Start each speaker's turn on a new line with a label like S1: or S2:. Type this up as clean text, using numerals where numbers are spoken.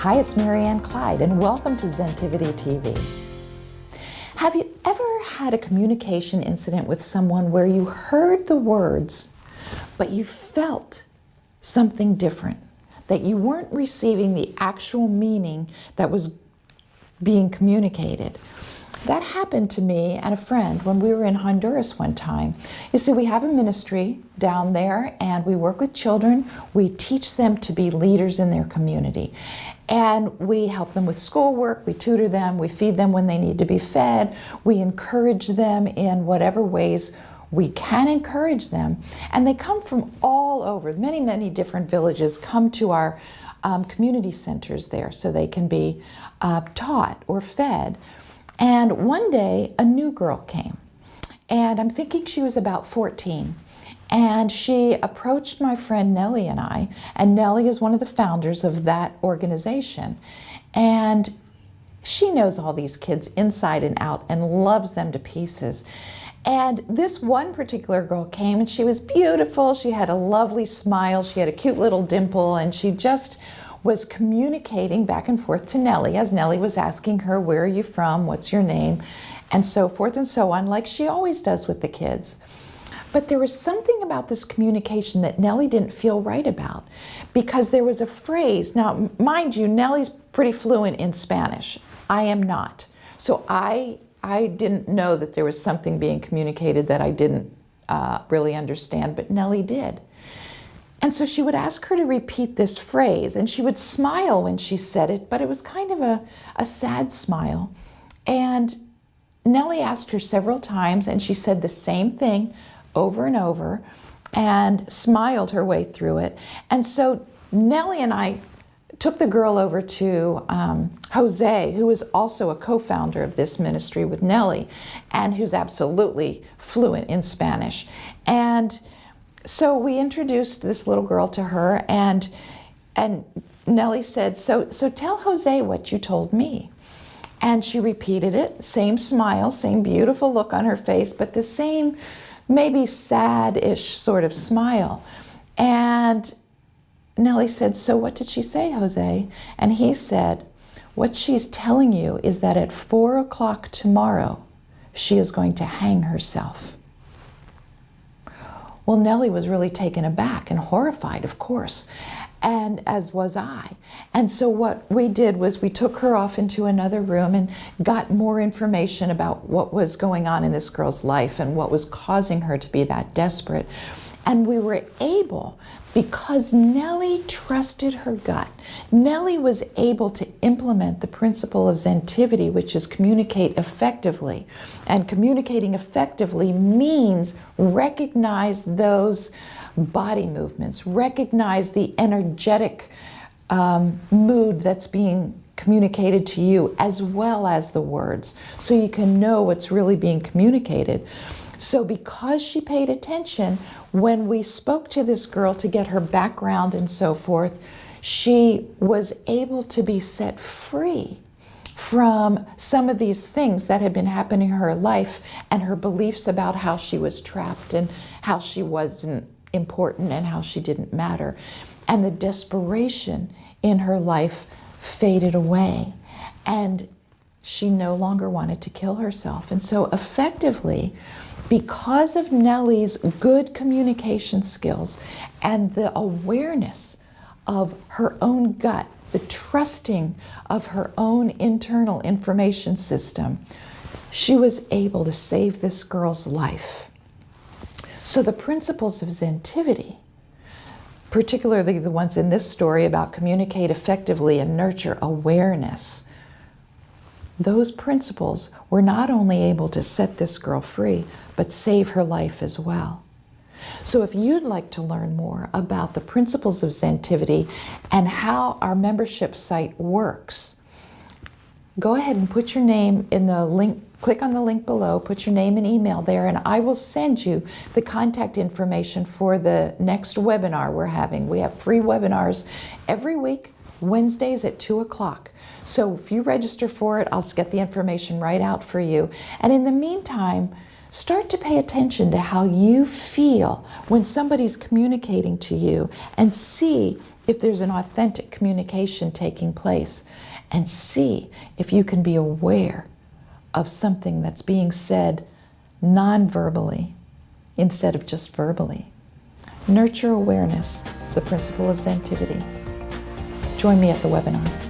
S1: Hi, it's Marianne Clyde, and welcome to Zentivity TV. Have you ever had a communication incident with someone where you heard the words, but you felt something different, that you weren't receiving the actual meaning that was being communicated? That happened to me and a friend when we were in Honduras one time. You see, we have a ministry down there and we work with children. We teach them to be leaders in their community. And we help them with schoolwork, we tutor them, we feed them when they need to be fed, we encourage them in whatever ways we can encourage them. And they come from all over, many, many different villages come to our community centers there so they can be taught or fed. And one day, a new girl came, and I'm thinking she was about 14. And she approached my friend Nellie and I, and Nellie is one of the founders of that organization. And she knows all these kids inside and out and loves them to pieces. And this one particular girl came, and she was beautiful. She had a lovely smile. She had a cute little dimple, and she just was communicating back and forth to Nellie as Nellie was asking her, where are you from? What's your name? And so forth and so on, like she always does with the kids. But there was something about this communication that Nellie didn't feel right about, because there was a phrase. Now, mind you, Nellie's pretty fluent in Spanish. I am not. So I didn't know that there was something being communicated that I didn't really understand, but Nellie did. And so she would ask her to repeat this phrase, and she would smile when she said it, but it was kind of a sad smile. And Nellie asked her several times, and she said the same thing over and over and smiled her way through it. And so Nellie and I took the girl over to Jose, who is also a co-founder of this ministry with Nellie, and who's absolutely fluent in Spanish. And so we introduced this little girl to her, and Nellie said, so tell Jose what you told me. And she repeated it, same smile, same beautiful look on her face, but the same maybe sad-ish sort of smile. And Nellie said, so what did she say, Jose? And he said, what she's telling you is that at 4 o'clock tomorrow, she is going to hang herself. Well, Nellie was really taken aback and horrified, of course, and as was I. And so what we did was we took her off into another room and got more information about what was going on in this girl's life and what was causing her to be that desperate. And we were able, because Nellie trusted her gut, Nellie was able to implement the principle of Zentivity, which is communicate effectively. And communicating effectively means recognize those body movements, recognize the energetic mood that's being communicated to you, as well as the words, so you can know what's really being communicated. So because she paid attention, when we spoke to this girl to get her background and so forth, she was able to be set free from some of these things that had been happening in her life and her beliefs about how she was trapped and how she wasn't important and how she didn't matter. And the desperation in her life faded away, and she no longer wanted to kill herself. And so effectively, because of Nellie's good communication skills and the awareness of her own gut, the trusting of her own internal information system, she was able to save this girl's life. So the principles of Zentivity, particularly the ones in this story about communicate effectively and nurture awareness, those principles were not only able to set this girl free, but save her life as well. So if you'd like to learn more about the principles of Zentivity and how our membership site works, go ahead and put your name in the link, click on the link below, put your name and email there, and I will send you the contact information for the next webinar we're having. We have free webinars every week, Wednesdays at 2 o'clock. So if you register for it, I'll get the information right out for you. And in the meantime, Start to pay attention to how you feel when somebody's communicating to you and see if there's an authentic communication taking place, and see if you can be aware of something that's being said non-verbally instead of just verbally. Nurture awareness, the principle of Zentivity. Join me at the webinar.